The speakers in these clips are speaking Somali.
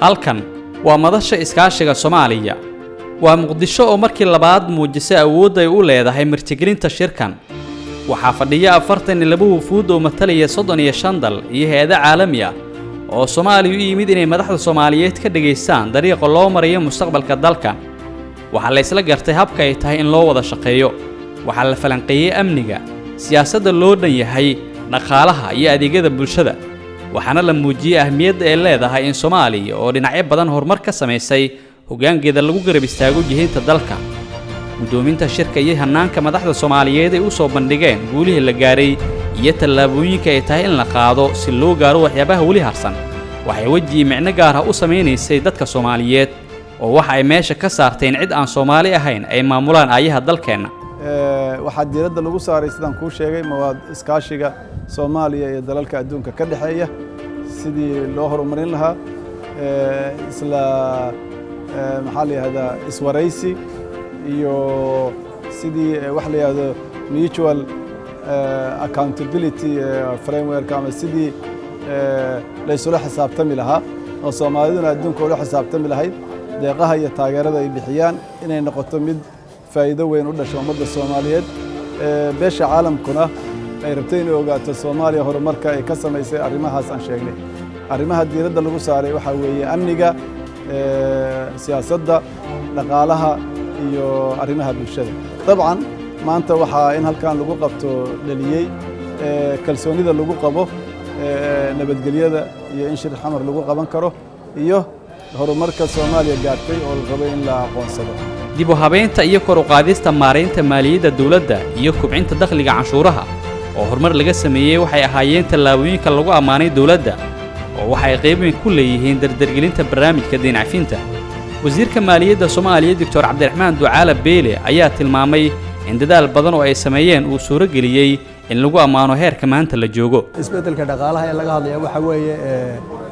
halkan waa madasha iskaashiga Soomaaliya waa Muqdisho oo markii labaad muujisay awood ay u leedahay martigelinta shirkan waxaa fadhiya 42 wufuud oo matalaya 35 dal iyo hay'ado caalami ah oo Soomaaliya u yimid inay madaxda Soomaaliyeed ka dhageystaan dariiqa loo marayo mustaqbalka dalka waxa la isla gartay habka ay tahay in loo wada shaqeeyo waxa la falanqeeyay amniga siyaasadda loo dhan yahay dhaqaalaha iyo adeegyada bulshada waxaana la muujiyay ahmiyadda ay leedahay in Soomaaliya oo dhinacyo badan horumar ka sameysay hoggaankeeda lagu garab istaago jihaynta dalka gudoominta shirka iyo hanaanka madaxda Soomaaliyeed ay u soo bandhigeen guulihii la gaaray iyo tallaabooyinka ay tahay in la qaado si loo gaaro waxyaabaha wali harsan waxay wajihi micno gaar ah u sameeynaysay dadka Soomaaliyeed oo waxa ay meesha ka saarteen cid aan Soomaali ahayn ay maamulaan ayaha dalkeena waxa diiradda lagu saaray sidaan ku sheegay mawaad iskaashiga Soomaaliya iyo dalalka adduunka ka dhaxeeya sidii loo horumarin lahaa isla maxaa la yiraahdaa iswaraysi iyo sidii wax la yiraahdo mutual accountability framework ama sidii la isula xisaabtami lahaa oo Soomaaliduna adduunka ula xisaabtami lahayd deeqaha iyo taageerada ay bixiyaan inay noqoto mid faa'iido weyn u dhasho ummadda Soomaaliyeed beesha caalamkuna ay rabtay inay ogaato Soomaaliya horumarka ay ka sameysay arrimahaas aan sheegnay arrimaha diiradda lagu saaray waxa weeye amniga siyaasadda dhaqaalaha iyo arrimaha bulshada dabcan maanta waxa in halkan lagu qabto dhaliyay kalsoonida lagu qabo nabadgelyada iyo in shir xamar lagu qaban karo iyo horumarka Soomaaliya gaartay oo la rabo in la aqoonsado dib u habeynta iyo kor u qaadista maareynta maaliyadda dawladda iyo kubcinta dakhliga canshuuraha oo horumar laga sameeyay waxay ahaayeen tallaabooyinka lagu amaanay dawladda oo waxay qayb weyn ku leeyihiin dardargelinta barnaamijka deyn cafinta wasiirka maaliyadda Soomaaliya Dr. Cabdiraxmaan Ducaale Beele ayaa tilmaamay in dadaal badan oo ay sameeyeen uu suuro geliyay in lagu amaano heerka maanta la joogo isbedelka dhaqaalaha ee laga hadlayo waxa weeye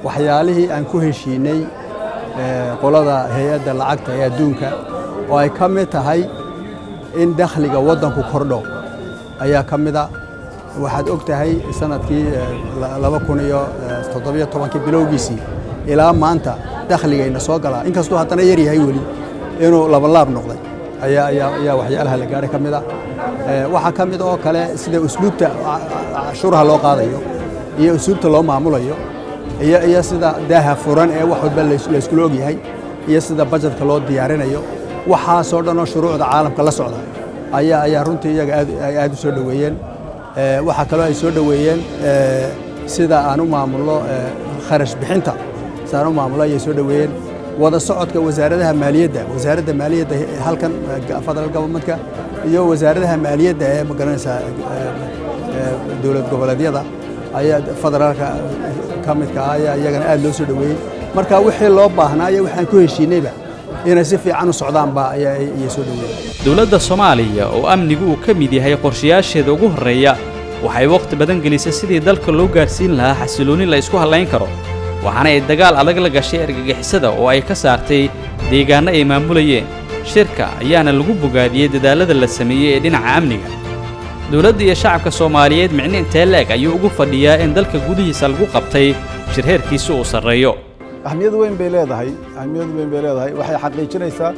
waxyaalihii aan ku heshiinay qolada hay'adda lacagta ee adduunka oo ay ka mid tahay in dakhliga waddanku kordho ayaa ka mid ah waxaad og tahay sanadkii 2017 bilowgiisii ilaa maanta dakhligayna soo galaa inkastoo haddana yar yahay weli inuu laab noqday ayaa waxyaalaha la gaaray ka mid ah waxa ka mid oo kale sida usluubta cashuuraha loo qaadayo iyo usluubta loo maamulayo iyo sida daaha furan ee wax walba la isku og yahay iyo sida budgetka loo diyaarinayo waxa soo dhan oo shuruucda caalamka la socda ayaa runtii iyaga aad u soo dhaweeyeen waxa kale ay soo dhaweeyeen sida aan u maamulno kharash bixinta saan u maamulno ay soo dhaweeyeen wada socodka wasaaradda maaliyadda halkan federal governmentka iyo wasaaradda maaliyadda ee magaranaysa dawlad goboleedyada ayaa federaalka ka midka ah iyagana aad loo soo dhaweeyay marka wixii loo baahnaa iyo waxaan ku heshiinayba inay si fiican u socdaan ba ay soo dhaweeyay dawladda Soomaaliya oo amnigu uu ka mid yahay qorshayaasheeda ugu horeeya waxay waqti badan gelisay sidii dalka loo gaarsiin lahaa xasilooni la isku halayn karo waxaana ay dagaal adag la gashay argagixisada oo ay ka saartay deegaano ay maamulayeen shirka ayaana lagu bogaadiyay dadaalada la sameeyay ee dhinaca amniga dawladda iyo shacabka Soomaaliyeed micno intee leeg ayuu ugu fadhiyaa in dalka gudihiisa lagu qabtay shir heerkiisu uu sareeyo ahmiyad weyn bay leedahay waxay xaqiijinaysaa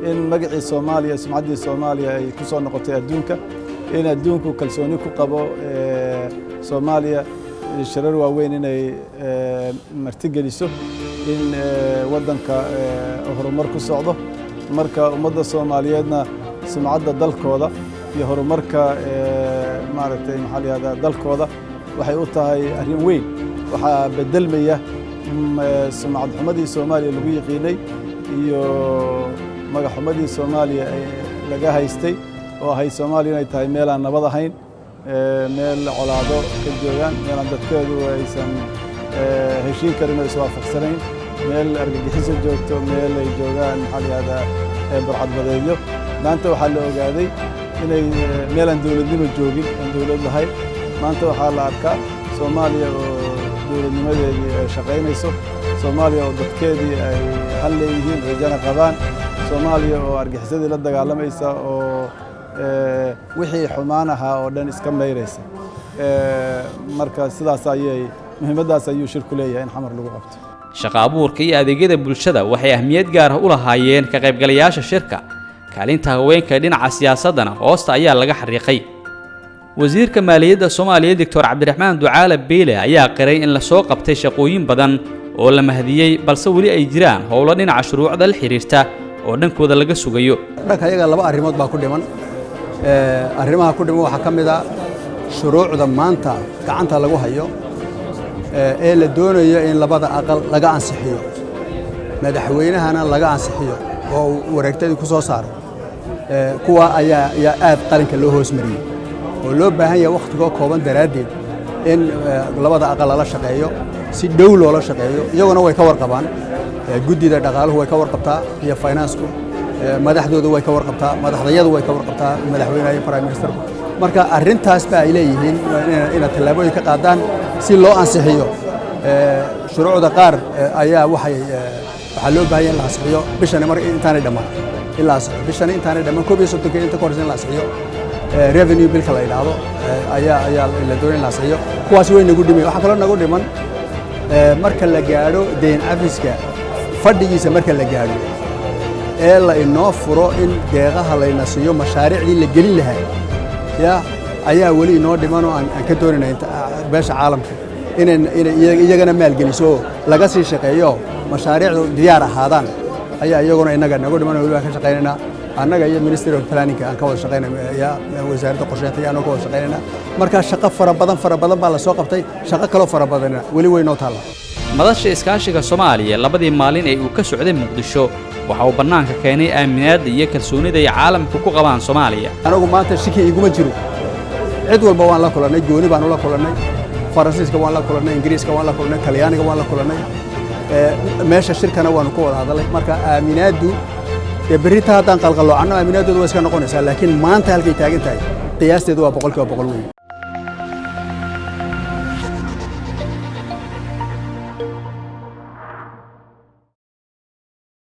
in magacii Soomaaliya sumcaddii Soomaaliya ay ku soo noqotay adduunka in adduunku kalsooni ku qabo Soomaaliya shirar waaweyn inay martigeliso in waddanka horumar ku socdo marka ummadda Soomaaliyeedna sumcadda dalkooda iyo horumarka maaragtay maxaa la yiraahdaa dalkooda waxay u tahay arrin weyn waxa bedelmaya sumcad xumadii Soomaaliya lagu yaqiinay iyo magac xumadii Soomaaliya laga haystay oo ahay Soomaaliya inay tahay meel aan nabad ahayn meel colaado ka joogaan meel aan dadkeedu aysan heshiin karin oo iswaafaqsanayn meel argagixiso joogto meel ay joogaan maxaa la yiraahdaa burcadbadeedyo maanta waxaa la ogaaday inay meel aan dawladnimo joogin aan dawlad lahayn maanta waxaa la arkaa Soomaaliya oo dawladnimadeedii ay shaqaynayso Soomaaliya oo dadkeedii ay hal leeyihiin rajana qabaan Soomaaliya oo argagixisadii la dagaalamaysa oo wixii xumaan ahaa oo dhan iska meyraysa marka sidaas ayay muhiimadaas ayuu shirku leeyahay in xamar lagu qabto shaqo abuurka iyo adeegyada bulshada waxay ahmiyad gaar ah u lahaayeen ka qaybgalayaasha shirka kaalinta haweenka dhinaca siyaasadana hoosta ayaa laga xariiqay wasiirka maaliyadda Soomaaliya Dr. Cabdiraxmaan Ducaale Beele ayaa qiray in la soo qabtay shaqooyin badan oo la mahdiyay balse wali ay jiraan howlo dhinaca shuruucda la xiriirta oo dhankooda laga sugayo dhanka ayaga laba arrimood baa ku dhiman arrimaha ku dhiman waxa kamid ah shuruucda maanta gacanta lagu hayo ee la doonayo in labada aqal laga ansixiyo madaxweynahana laga ansixiyo oo wareegtadii ku soo saaray kuwa ayaa aad qaranka loo hoos mariyay oo loo baahan yahay waqtiga kooban daraadeed in labada aqal la shaqeeyo si dhow loola shaqeeyo iyaguna way ka warqabaan guddida dhaqaaluhu way ka warqabtaa iyo finance-ku madaxdoodu way ka warqabtaa madaxdayadu way ka warqabtaa madaxweynaha iyo prime minister marka arrintaas ba ay leeyihiin in tallaabooyin ka qaadaan si loo ansixiyo shuruucda qaar ayaa waxa loo baahan yahay la ansixiyo bishan mar intaanay dhamaan ilaa bishan intaanay dhamaan 31 inta korsan la ansixiyo revenue bill kala ilaado ayaa la doonay la ansixiyo kuwaas way nagu dhimay waxa kale nagu dhiman marka la gaaro deen cafiska fadhigiisa marka la gaaro ee la inoo furo in deeqaha la inasiyo mashaariicdii la gelin lahaa ayaa wali inoo dhiman oo aan ka doonaynaa beesha caalamka inay iyagana maalgeliso laga sii shaqeeyo mashaariicdu diyaar ahaadaan ayaa iyaguna inaga nagu dhiman oo wali ka shaqeynayna annaga iyo Ministry of Planning aan ka wada shaqeynaa wasaaradda qorsheynta aan ka wada shaqeynaa marka shaqo fara badan baa la soo qabtay shaqo kale fara badan wali way noo taala madasha iskaashiga Soomaaliya labadii maalin ee uu ka socday Muqdisho waxa uu banaanka keenay aaminaad iyo kalsoonida ay caalamku ku qabaan Soomaaliya anagu maanta shaki iguma jiro cid walba waan la kulanay gooni baan la kulanay Faransiiska waan la kulanay Ingiriiska waan la kulanay Talyaaniga waan la kulanay meesha shirkana waan ku wada hadalay marka aaminaadu berita haddaan qalqalo anna aaminaadoodu way iska noqonaysaa laakiin maanta halkay taagan tahay qiyaasteedu waa 100% weyn